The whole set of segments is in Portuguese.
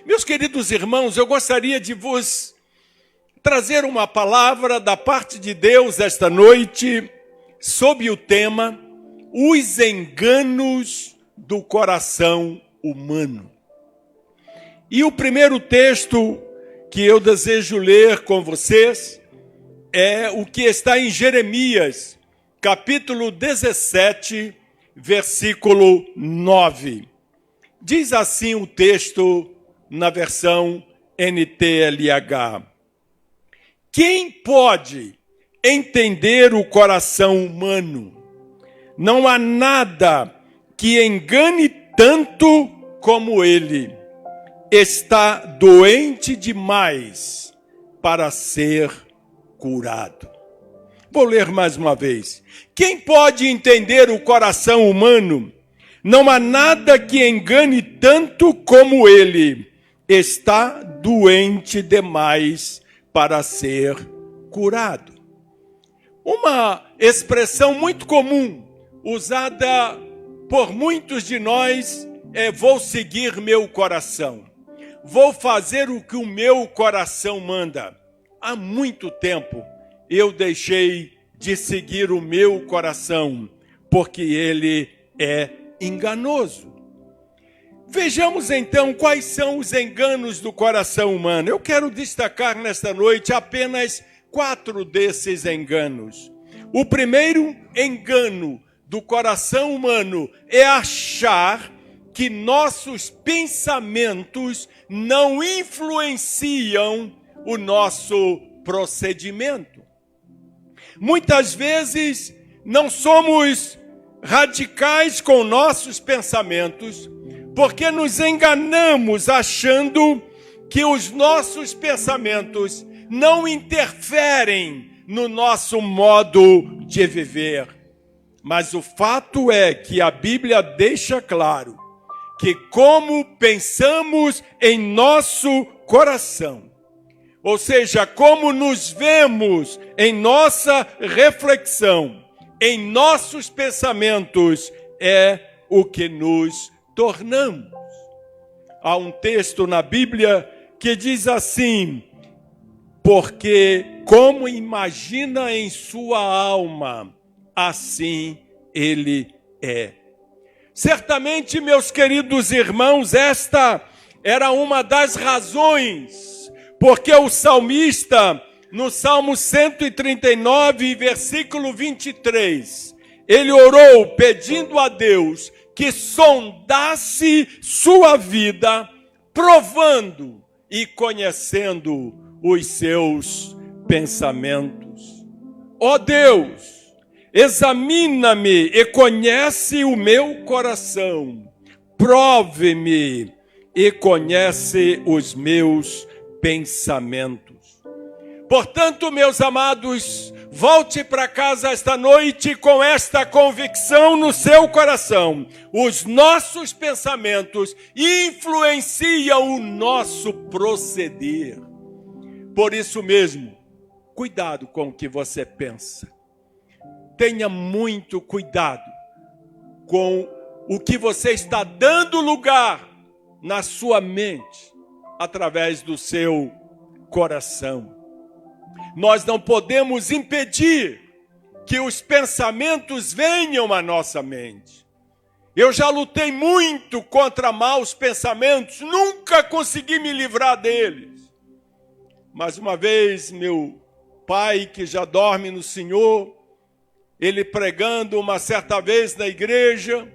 Meus queridos irmãos, eu gostaria de vos trazer uma palavra da parte de Deus esta noite sob o tema Os enganos do coração humano. E o primeiro texto que eu desejo ler com vocês é o que está em Jeremias, capítulo 17, versículo 9. Diz assim o texto na versão NTLH. Quem pode entender o coração humano? Não há nada que engane tanto como ele. Está doente demais para ser curado. Vou ler mais uma vez. Quem pode entender o coração humano? Não há nada que engane tanto como ele. Está doente demais para ser curado. Uma expressão muito comum, usada por muitos de nós, é vou seguir meu coração. Vou fazer o que o meu coração manda. Há muito tempo eu deixei de seguir o meu coração, porque ele é enganoso. Vejamos então quais são os enganos do coração humano. Eu quero destacar nesta noite apenas 4 desses enganos. O primeiro engano do coração humano é achar que nossos pensamentos não influenciam o nosso procedimento. Muitas vezes não somos radicais com nossos pensamentos, porque nos enganamos achando que os nossos pensamentos não interferem no nosso modo de viver. Mas o fato é que a Bíblia deixa claro que como pensamos em nosso coração, ou seja, como nos vemos em nossa reflexão, em nossos pensamentos, é o que nos tornamos. Há um texto na Bíblia que diz assim: porque como imagina em sua alma, assim ele é. Certamente, meus queridos irmãos, esta era uma das razões porque o salmista, no Salmo 139, versículo 23, ele orou pedindo a Deus que sondasse sua vida, provando e conhecendo os seus pensamentos. Ó Deus, examina-me e conhece o meu coração, prove-me e conhece os meus pensamentos. Portanto, meus amados, volte para casa esta noite com esta convicção no seu coração. Os nossos pensamentos influenciam o nosso proceder. Por isso mesmo, cuidado com o que você pensa. Tenha muito cuidado com o que você está dando lugar na sua mente, através do seu coração. Nós não podemos impedir que os pensamentos venham à nossa mente. Eu já lutei muito contra maus pensamentos, nunca consegui me livrar deles. Mas uma vez, meu pai, que já dorme no Senhor, ele pregando uma certa vez na igreja,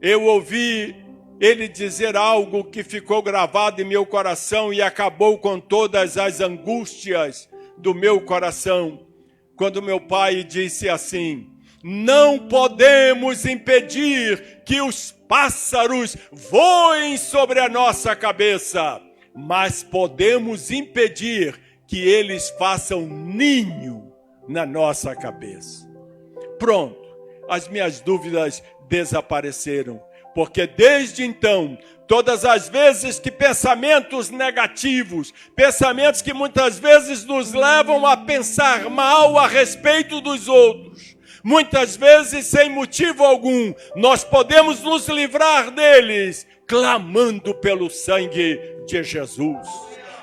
eu ouvi ele dizer algo que ficou gravado em meu coração e acabou com todas as angústias do meu coração. Quando meu pai disse assim: não podemos impedir que os pássaros voem sobre a nossa cabeça, mas podemos impedir que eles façam ninho na nossa cabeça. Pronto, as minhas dúvidas desapareceram, porque desde então, todas as vezes que pensamentos negativos, pensamentos que muitas vezes nos levam a pensar mal a respeito dos outros, muitas vezes sem motivo algum. Nós podemos nos livrar deles clamando pelo sangue de Jesus.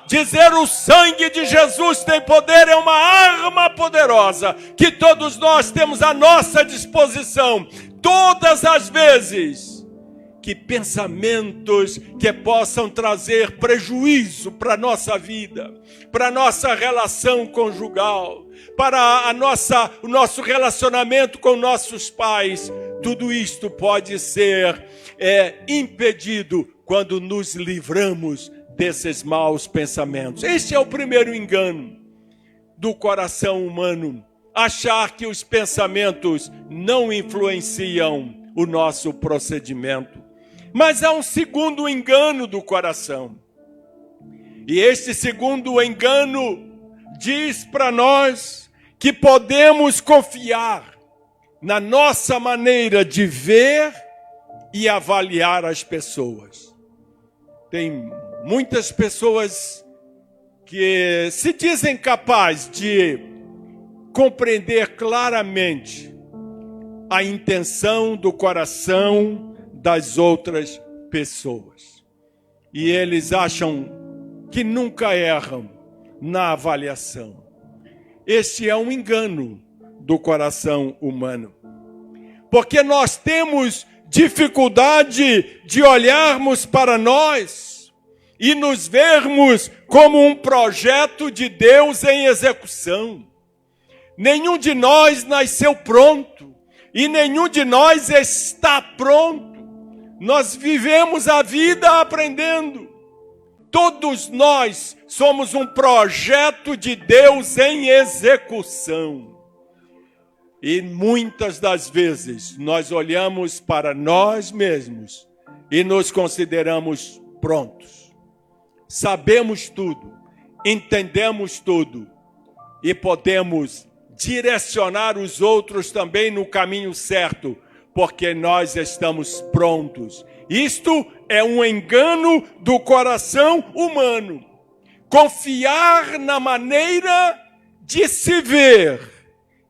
Dizer o sangue de Jesus tem poder é uma arma poderosa que todos nós temos à nossa disposição. Todas as vezes que pensamentos que possam trazer prejuízo para a nossa vida, para a nossa relação conjugal, para o nosso relacionamento com nossos pais, tudo isto pode ser impedido quando nos livramos desses maus pensamentos. Este é o primeiro engano do coração humano, achar que os pensamentos não influenciam o nosso procedimento. Mas há um segundo engano do coração. E este segundo engano diz para nós que podemos confiar na nossa maneira de ver e avaliar as pessoas. Tem muitas pessoas que se dizem capazes de compreender claramente a intenção do coração das outras pessoas. E eles acham que nunca erram na avaliação. Este é um engano do coração humano. Porque nós temos dificuldade de olharmos para nós e nos vermos como um projeto de Deus em execução. Nenhum de nós nasceu pronto e nenhum de nós está pronto. Nós vivemos a vida aprendendo. Todos nós somos um projeto de Deus em execução. E muitas das vezes nós olhamos para nós mesmos e nos consideramos prontos. Sabemos tudo, entendemos tudo e podemos direcionar os outros também no caminho certo, porque nós estamos prontos. Isto é um engano do coração humano. Confiar na maneira de se ver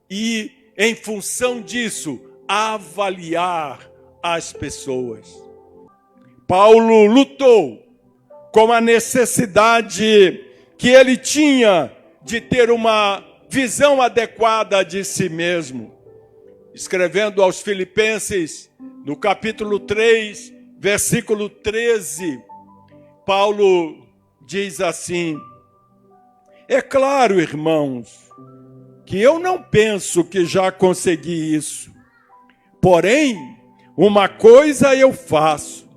e, em função disso, avaliar as pessoas. Paulo lutou com a necessidade que ele tinha de ter uma visão adequada de si mesmo. Escrevendo aos Filipenses, no capítulo 3, versículo 13, Paulo diz assim: é claro, irmãos, que eu não penso que já consegui isso. Porém, uma coisa eu faço: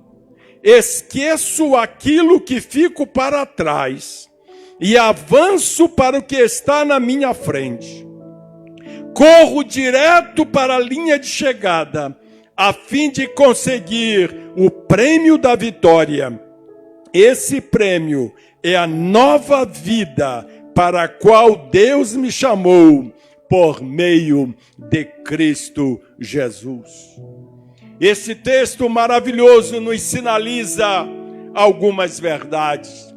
esqueço aquilo que fico para trás e avanço para o que está na minha frente. Corro direto para a linha de chegada, a fim de conseguir o prêmio da vitória. Esse prêmio é a nova vida para a qual Deus me chamou por meio de Cristo Jesus. Esse texto maravilhoso nos sinaliza algumas verdades.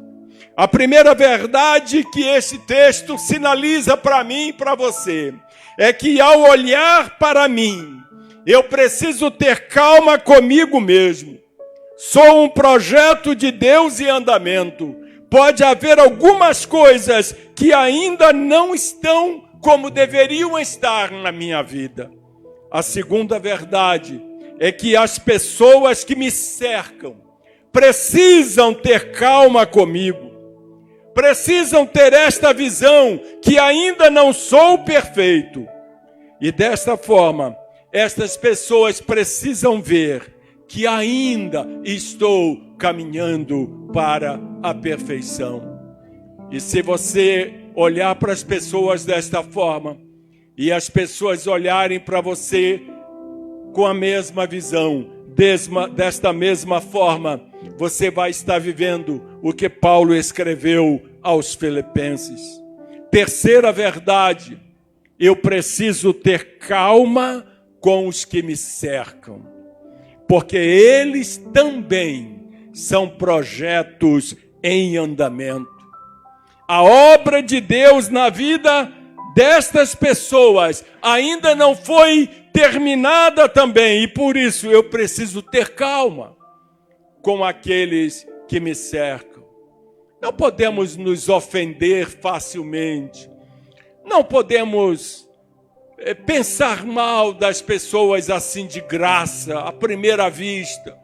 A primeira verdade que esse texto sinaliza para mim e para você é que ao olhar para mim, eu preciso ter calma comigo mesmo. Sou um projeto de Deus em andamento. Pode haver algumas coisas que ainda não estão como deveriam estar na minha vida. A segunda verdade é que as pessoas que me cercam precisam ter calma comigo. Precisam ter esta visão que ainda não sou perfeito. E desta forma, estas pessoas precisam ver que ainda estou caminhando para a perfeição. E se você olhar para as pessoas desta forma, e as pessoas olharem para você com a mesma visão, desta mesma forma, você vai estar vivendo o que Paulo escreveu aos Filipenses. Terceira verdade: eu preciso ter calma com os que me cercam, porque eles também são projetos em andamento. A obra de Deus na vida destas pessoas ainda não foi terminada também, e por isso eu preciso ter calma com aqueles que me cercam. Não podemos nos ofender facilmente, não podemos pensar mal das pessoas assim de graça, à primeira vista,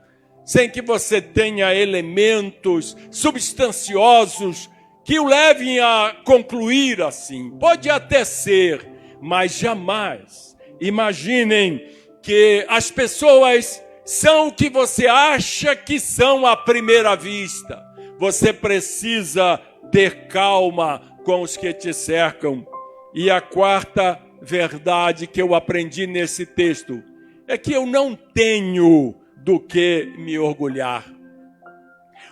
sem que você tenha elementos substanciosos que o levem a concluir assim. Pode até ser, mas jamais imaginem que as pessoas são o que você acha que são à primeira vista. Você precisa ter calma com os que te cercam. E a quarta verdade que eu aprendi nesse texto é que eu não tenho do que me orgulhar.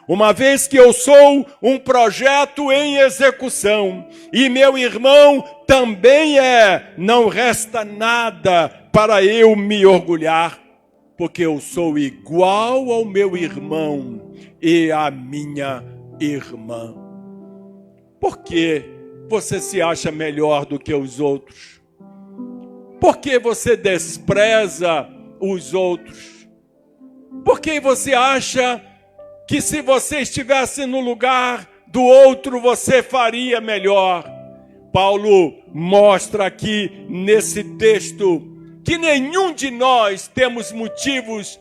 Uma vez que eu sou um projeto em execução e meu irmão também não resta nada para eu me orgulhar, porque eu sou igual ao meu irmão e à minha irmã. Por que você se acha melhor do que os outros? Por que você despreza os outros? Por que você acha que se você estivesse no lugar do outro, você faria melhor? Paulo mostra aqui nesse texto que nenhum de nós temos motivos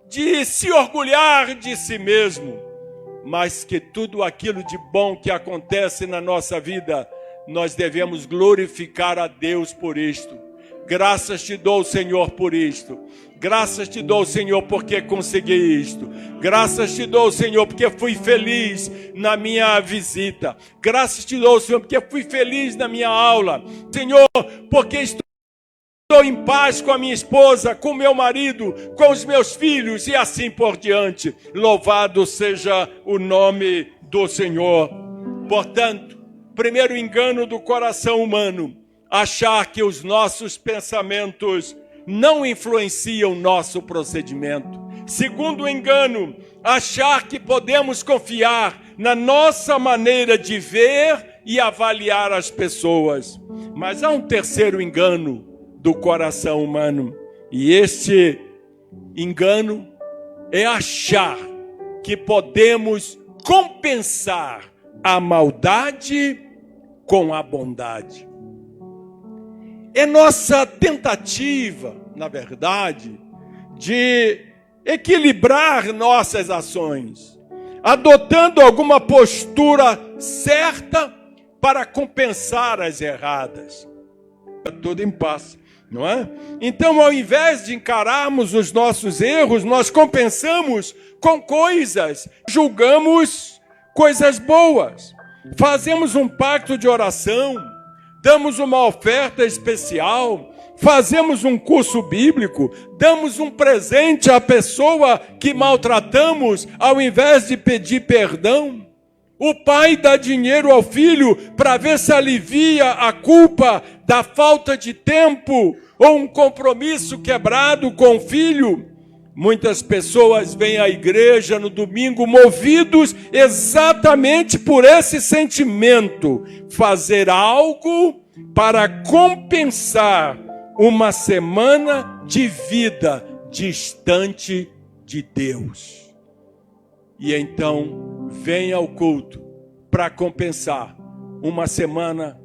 de se orgulhar de si mesmo, mas que tudo aquilo de bom que acontece na nossa vida, nós devemos glorificar a Deus por isto. Graças te dou, Senhor, por isto. Graças te dou, Senhor, porque consegui isto. Graças te dou, Senhor, porque fui feliz na minha visita. Graças te dou, Senhor, porque fui feliz na minha aula. Senhor, porque estou em paz com a minha esposa, com o meu marido, com os meus filhos e assim por diante. Louvado seja o nome do Senhor. Portanto, primeiro engano do coração humano, achar que os nossos pensamentos não influenciam nosso procedimento. Segundo engano, achar que podemos confiar na nossa maneira de ver e avaliar as pessoas. Mas há um terceiro engano do coração humano, e este engano é achar que podemos compensar a maldade com a bondade. É nossa tentativa, na verdade, de equilibrar nossas ações, adotando alguma postura certa para compensar as erradas. Tudo em paz, não é? Então, ao invés de encararmos os nossos erros, nós compensamos com coisas, julgamos coisas boas, fazemos um pacto de oração, damos uma oferta especial, fazemos um curso bíblico, damos um presente à pessoa que maltratamos, ao invés de pedir perdão. O pai dá dinheiro ao filho para ver se alivia a culpa da falta de tempo ou um compromisso quebrado com o filho. Muitas pessoas vêm à igreja no domingo movidos exatamente por esse sentimento, fazer algo para compensar uma semana de vida distante de Deus. E então vem ao culto para compensar uma semana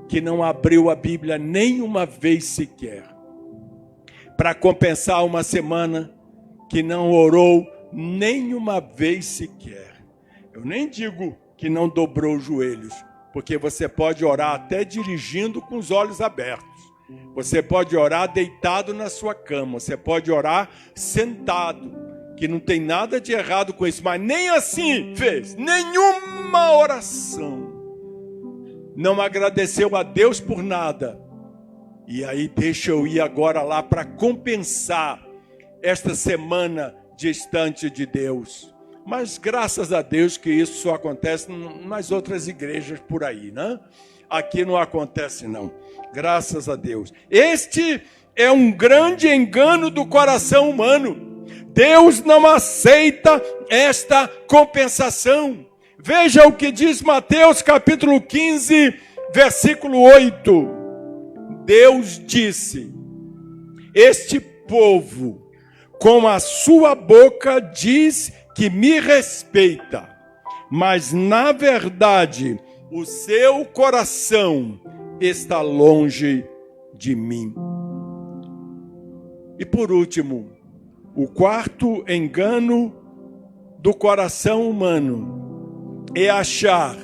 que não abriu a Bíblia nenhuma vez sequer, para compensar uma semana que não orou nenhuma vez sequer. Eu nem digo que não dobrou os joelhos, porque você pode orar até dirigindo com os olhos abertos. Você pode orar deitado na sua cama, você pode orar sentado, que não tem nada de errado com isso, mas nem assim fez, nenhuma oração. Não agradeceu a Deus por nada. E aí deixa eu ir agora lá para compensar esta semana distante de Deus. Mas graças a Deus que isso só acontece nas outras igrejas por aí, né? Aqui não acontece não, graças a Deus. Este é um grande engano do coração humano. Deus não aceita esta compensação. Veja o que diz Mateus capítulo 15, versículo 8. Deus disse: este povo, com a sua boca, diz que me respeita, mas na verdade o seu coração está longe de mim. E por último, o quarto engano do coração humano é achar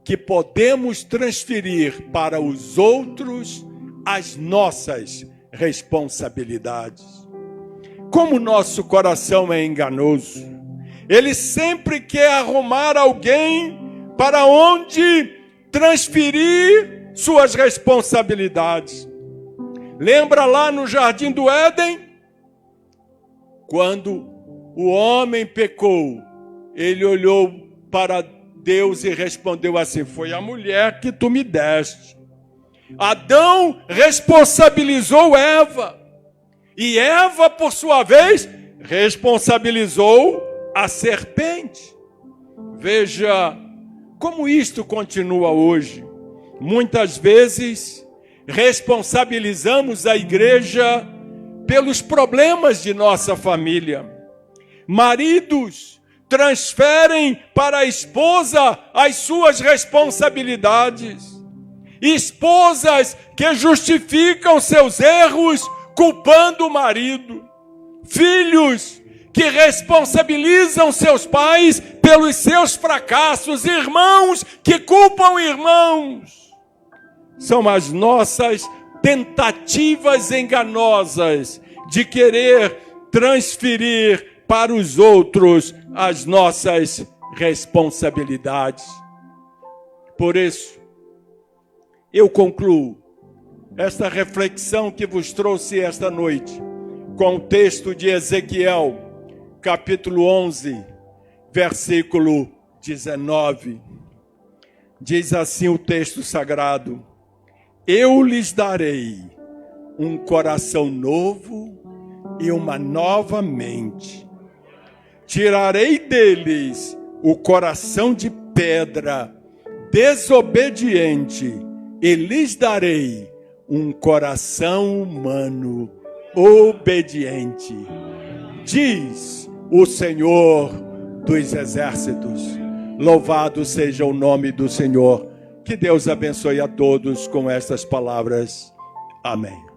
que podemos transferir para os outros as nossas responsabilidades. Como nosso coração é enganoso, ele sempre quer arrumar alguém para onde transferir suas responsabilidades. Lembra lá no Jardim do Éden? Quando o homem pecou, ele olhou para Deus e respondeu assim: foi a mulher que tu me deste. Adão responsabilizou Eva. E Eva, por sua vez, responsabilizou a serpente. Veja como isto continua hoje. Muitas vezes responsabilizamos a igreja pelos problemas de nossa família. Maridos transferem para a esposa as suas responsabilidades. Esposas que justificam seus erros culpando o marido. Filhos que responsabilizam seus pais pelos seus fracassos. Irmãos que culpam irmãos. São as nossas tentativas enganosas de querer transferir para os outros as nossas responsabilidades. Por isso, eu concluo esta reflexão que vos trouxe esta noite com o texto de Ezequiel, capítulo 11, versículo 19. Diz assim o texto sagrado: eu lhes darei um coração novo e uma nova mente. Tirarei deles o coração de pedra, desobediente, e lhes darei um coração humano, obediente. Diz o Senhor dos Exércitos. Louvado seja o nome do Senhor. Que Deus abençoe a todos com estas palavras. Amém.